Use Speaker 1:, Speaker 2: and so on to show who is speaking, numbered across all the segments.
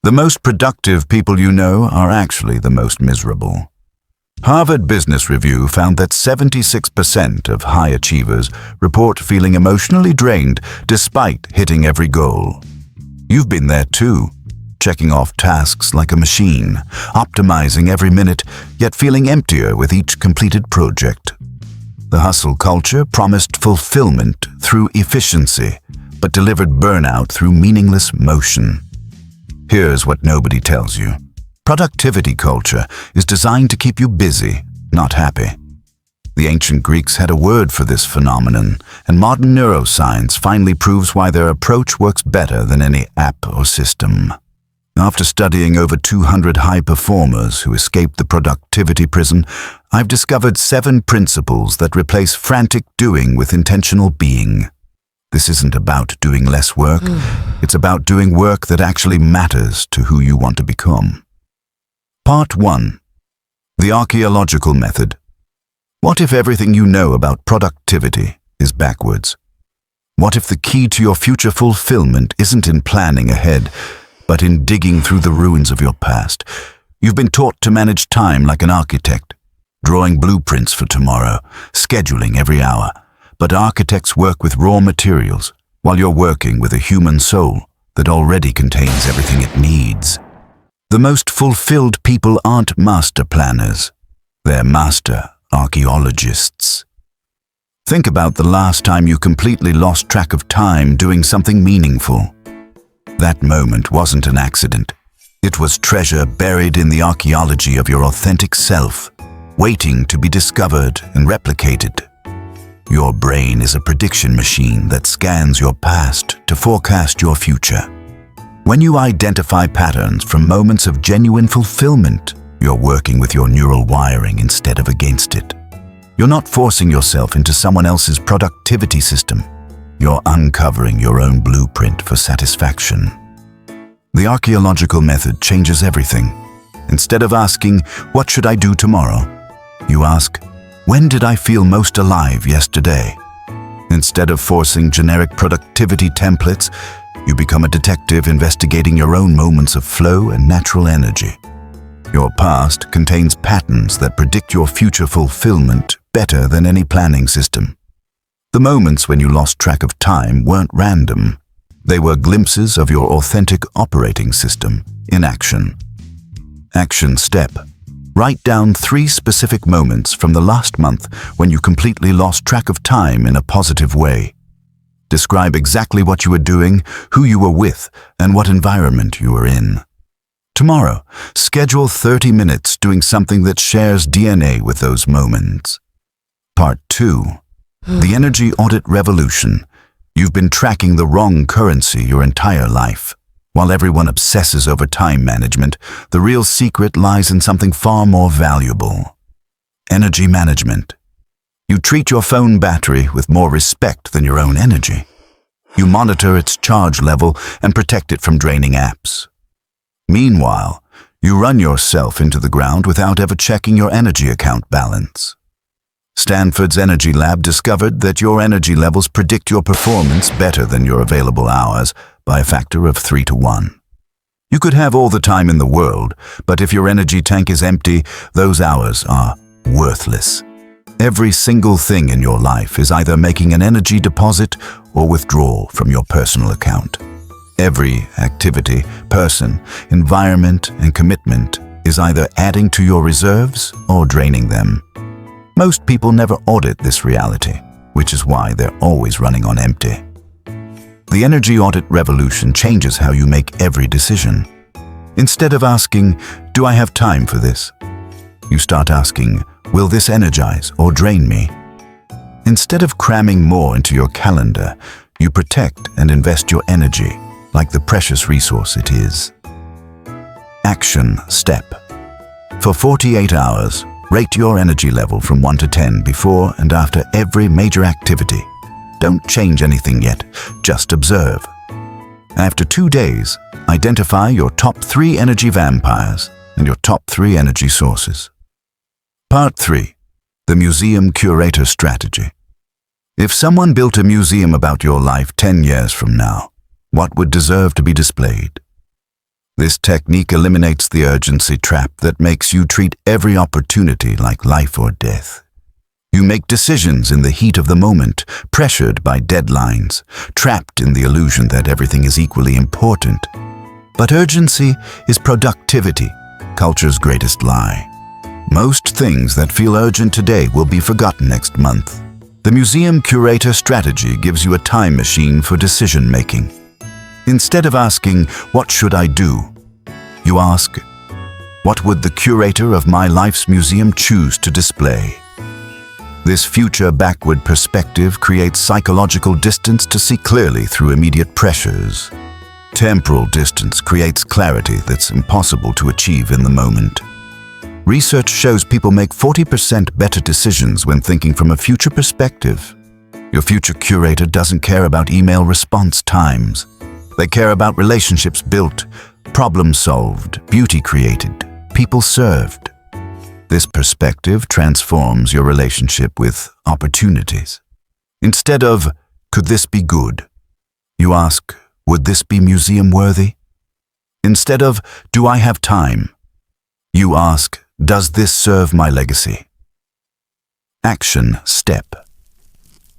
Speaker 1: The most productive people you know are actually the most miserable. Harvard Business Review found that 76% of high achievers report feeling emotionally drained despite hitting every goal. You've been there too, checking off tasks like a machine, optimizing every minute, yet feeling emptier with each completed project. The hustle culture promised fulfillment through efficiency, but delivered burnout through meaningless motion. Here's what nobody tells you. Productivity culture is designed to keep you busy, not happy. The ancient Greeks had a word for this phenomenon, and modern neuroscience finally proves why their approach works better than any app or system. After studying over 200 high performers who escaped the productivity prison, I've discovered 7 principles that replace frantic doing with intentional being. This isn't about doing less work, it's about doing work that actually matters to who you want to become. Part 1. The archaeological method. What if everything you know about productivity is backwards? What if the key to your future fulfillment isn't in planning ahead, but in digging through the ruins of your past? You've been taught to manage time like an architect, drawing blueprints for tomorrow, scheduling every hour. But architects work with raw materials, while you're working with a human soul that already contains everything it needs. The most fulfilled people aren't master planners, they're master archaeologists. Think about the last time you completely lost track of time doing something meaningful. That moment wasn't an accident. It was treasure buried in the archaeology of your authentic self, waiting to be discovered and replicated. Your brain is a prediction machine that scans your past to forecast your future. When you identify patterns from moments of genuine fulfillment, you're working with your neural wiring instead of against it. You're not forcing yourself into someone else's productivity system. You're uncovering your own blueprint for satisfaction. The archaeological method changes everything. Instead of asking, "What should I do tomorrow?" you ask, "When did I feel most alive yesterday?" Instead of forcing generic productivity templates, you become a detective investigating your own moments of flow and natural energy. Your past contains patterns that predict your future fulfillment better than any planning system. The moments when you lost track of time weren't random. They were glimpses of your authentic operating system in action. Action step. Write down 3 specific moments from the last month when you completely lost track of time in a positive way. Describe exactly what you were doing, who you were with, and what environment you were in. Tomorrow, schedule 30 minutes doing something that shares DNA with those moments. Part 2. The energy audit revolution. You've been tracking the wrong currency your entire life. While everyone obsesses over time management, the real secret lies in something far more valuable. Energy management. You treat your phone battery with more respect than your own energy. You monitor its charge level and protect it from draining apps. Meanwhile, you run yourself into the ground without ever checking your energy account balance. Stanford's Energy Lab discovered that your energy levels predict your performance better than your available hours by a factor of 3 to 1. You could have all the time in the world, but if your energy tank is empty, those hours are worthless. Every single thing in your life is either making an energy deposit or withdrawal from your personal account. Every activity, person, environment, and commitment is either adding to your reserves or draining them. Most people never audit this reality, which is why they're always running on empty. The energy audit revolution changes how you make every decision. Instead of asking, "Do I have time for this?" you start asking, "Will this energize or drain me?" Instead of cramming more into your calendar, you protect and invest your energy like the precious resource it is. Action step. For 48 hours, rate your energy level from 1 to 10 before and after every major activity. Don't change anything yet, just observe. After 2 days, identify your top 3 energy vampires and your top 3 energy sources. Part 3. The Museum Curator Strategy. If someone built a museum about your life 10 years from now, what would deserve to be displayed? This technique eliminates the urgency trap that makes you treat every opportunity like life or death. You make decisions in the heat of the moment, pressured by deadlines, trapped in the illusion that everything is equally important. But urgency is productivity, culture's greatest lie. Most things that feel urgent today will be forgotten next month. The museum curator strategy gives you a time machine for decision-making. Instead of asking, "What should I do?" you ask, "What would the curator of my life's museum choose to display?" This future backward perspective creates psychological distance to see clearly through immediate pressures. Temporal distance creates clarity that's impossible to achieve in the moment. Research shows people make 40% better decisions when thinking from a future perspective. Your future curator doesn't care about email response times. They care about relationships built, problems solved, beauty created, people served. This perspective transforms your relationship with opportunities. Instead of, "Could this be good?" you ask, "Would this be museum-worthy?" Instead of, "Do I have time?" you ask, "Does this serve my legacy?" Action step.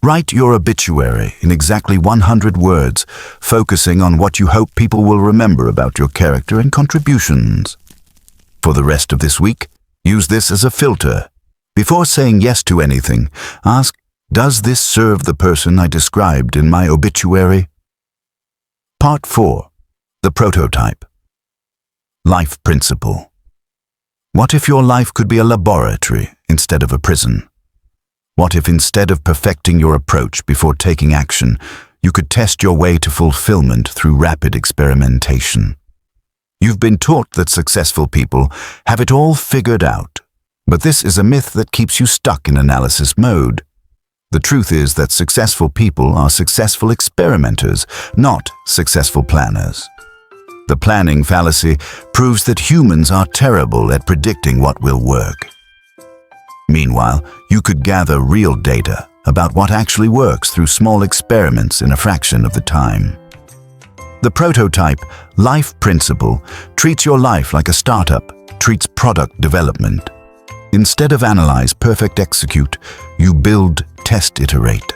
Speaker 1: Write your obituary in exactly 100 words, focusing on what you hope people will remember about your character and contributions. For the rest of this week, use this as a filter. Before saying yes to anything, ask, "Does this serve the person I described in my obituary?" Part 4. The Prototype. Life Principle. What if your life could be a laboratory instead of a prison? What if instead of perfecting your approach before taking action, you could test your way to fulfillment through rapid experimentation? You've been taught that successful people have it all figured out, but this is a myth that keeps you stuck in analysis mode. The truth is that successful people are successful experimenters, not successful planners. The planning fallacy proves that humans are terrible at predicting what will work. Meanwhile, you could gather real data about what actually works through small experiments in a fraction of the time. The prototype life principle treats your life like a startup, treats product development. Instead of analyze, perfect, execute, you build, test, iterate.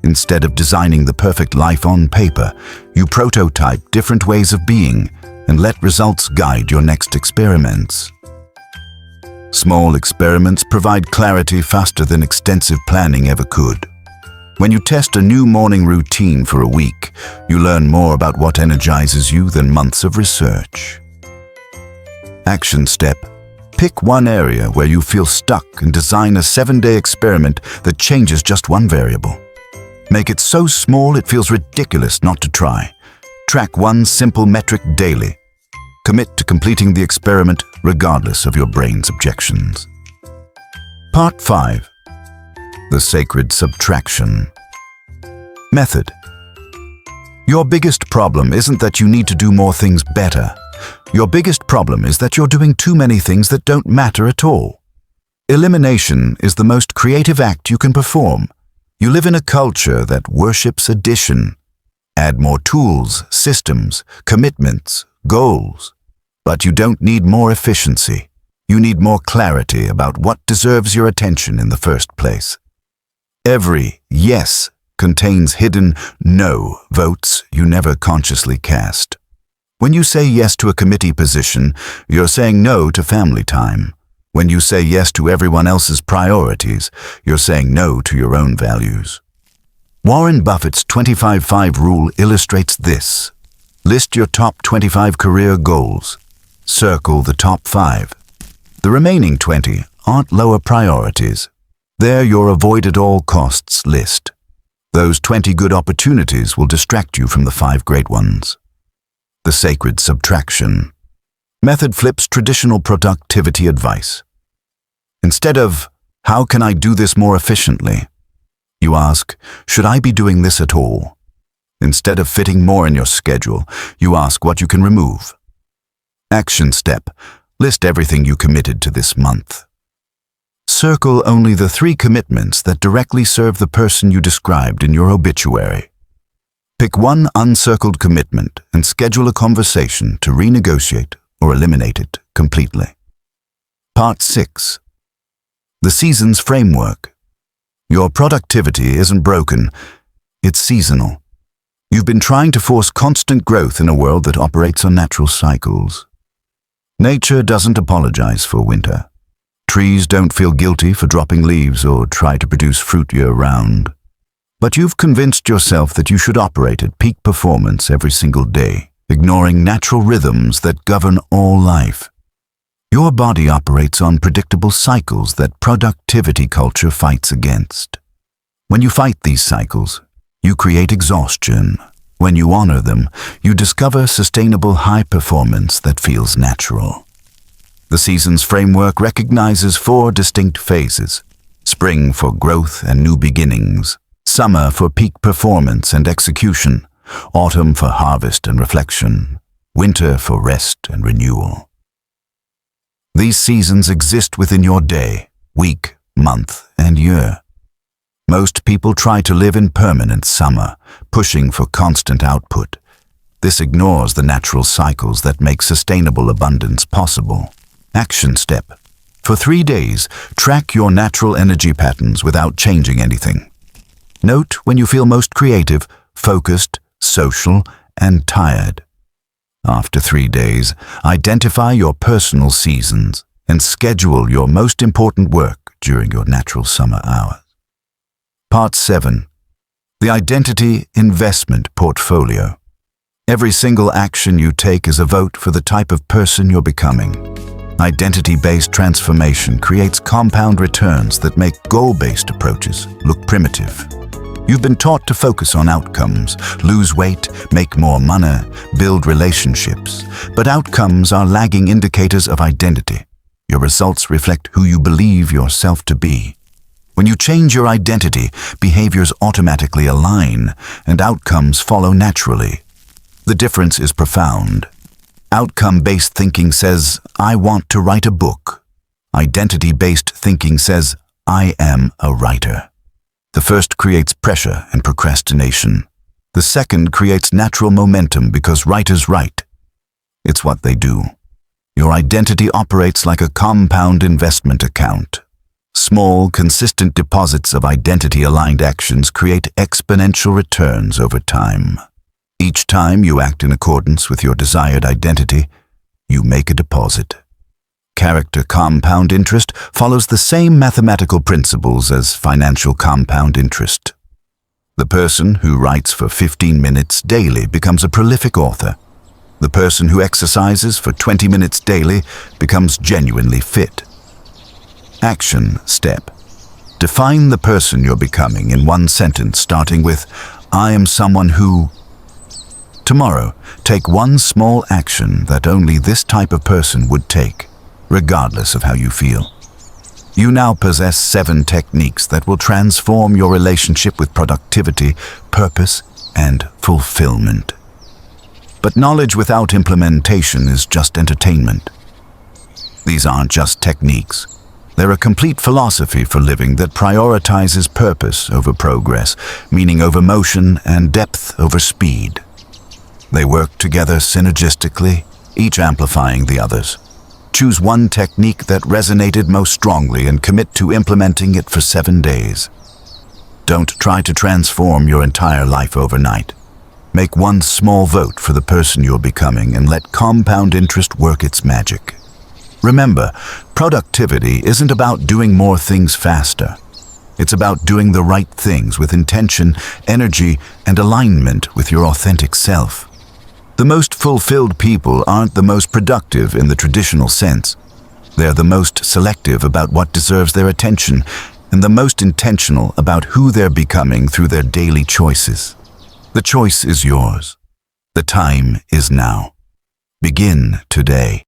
Speaker 1: Instead of designing the perfect life on paper, you prototype different ways of being and let results guide your next experiments. Small experiments provide clarity faster than extensive planning ever could. When you test a new morning routine for a week, you learn more about what energizes you than months of research. Action step. Pick one area where you feel stuck and design a 7-day experiment that changes just one variable. Make it so small it feels ridiculous not to try. Track one simple metric daily. Commit to completing the experiment regardless of your brain's objections. Part 5. The Sacred Subtraction. Method. Your biggest problem isn't that you need to do more things better. Your biggest problem is that you're doing too many things that don't matter at all. Elimination is the most creative act you can perform. You live in a culture that worships addition. Add more tools, systems, commitments, goals. But you don't need more efficiency. You need more clarity about what deserves your attention in the first place. Every yes contains hidden no votes you never consciously cast. When you say yes to a committee position, you're saying no to family time. When you say yes to everyone else's priorities, you're saying no to your own values. Warren Buffett's 25-5 rule illustrates this. List your top 25 career goals. Circle the top 5. The remaining 20 aren't lower priorities. They're your avoid-at-all-costs list. Those 20 good opportunities will distract you from the 5 great ones. The Sacred Subtraction. Method flips traditional productivity advice. Instead of, "How can I do this more efficiently?" you ask, "Should I be doing this at all?" Instead of fitting more in your schedule, you ask what you can remove. Action step. List everything you committed to this month. Circle only the 3 commitments that directly serve the person you described in your obituary. Pick one uncircled commitment and schedule a conversation to renegotiate or eliminate it completely. Part 6. The Seasons Framework. Your productivity isn't broken, it's seasonal. You've been trying to force constant growth in a world that operates on natural cycles. Nature doesn't apologize for winter. Trees don't feel guilty for dropping leaves or try to produce fruit year-round. But you've convinced yourself that you should operate at peak performance every single day, ignoring natural rhythms that govern all life. Your body operates on predictable cycles that productivity culture fights against. When you fight these cycles, you create exhaustion. When you honor them, you discover sustainable high performance that feels natural. The Seasons Framework recognizes 4 distinct phases: spring for growth and new beginnings, summer for peak performance and execution, autumn for harvest and reflection, winter for rest and renewal. These seasons exist within your day, week, month, and year. Most people try to live in permanent summer, pushing for constant output. This ignores the natural cycles that make sustainable abundance possible. Action step. For 3 days, track your natural energy patterns without changing anything. Note when you feel most creative, focused, social, and tired. After 3 days, identify your personal seasons and schedule your most important work during your natural summer hours. Part 7. The Identity Investment Portfolio. Every single action you take is a vote for the type of person you're becoming. Identity-based transformation creates compound returns that make goal-based approaches look primitive. You've been taught to focus on outcomes, lose weight, make more money, build relationships. But outcomes are lagging indicators of identity. Your results reflect who you believe yourself to be. When you change your identity, behaviors automatically align, and outcomes follow naturally. The difference is profound. Outcome-based thinking says, I want to write a book. Identity-based thinking says, I am a writer. The first creates pressure and procrastination. The second creates natural momentum because writers write. It's what they do. Your identity operates like a compound investment account. Small, consistent deposits of identity-aligned actions create exponential returns over time. Each time you act in accordance with your desired identity, you make a deposit. Character compound interest follows the same mathematical principles as financial compound interest. The person who writes for 15 minutes daily becomes a prolific author. The person who exercises for 20 minutes daily becomes genuinely fit. Action step. Define the person you're becoming in one sentence, starting with, I am someone who... Tomorrow, take one small action that only this type of person would take, regardless of how you feel. You now possess 7 techniques that will transform your relationship with productivity, purpose, and fulfillment. But knowledge without implementation is just entertainment. These aren't just techniques. They're a complete philosophy for living that prioritizes purpose over progress, meaning over motion, and depth over speed. They work together synergistically, each amplifying the others. Choose one technique that resonated most strongly and commit to implementing it for 7 days. Don't try to transform your entire life overnight. Make one small vote for the person you're becoming and let compound interest work its magic. Remember, productivity isn't about doing more things faster. It's about doing the right things with intention, energy, and alignment with your authentic self. The most fulfilled people aren't the most productive in the traditional sense. They're the most selective about what deserves their attention and the most intentional about who they're becoming through their daily choices. The choice is yours. The time is now. Begin today.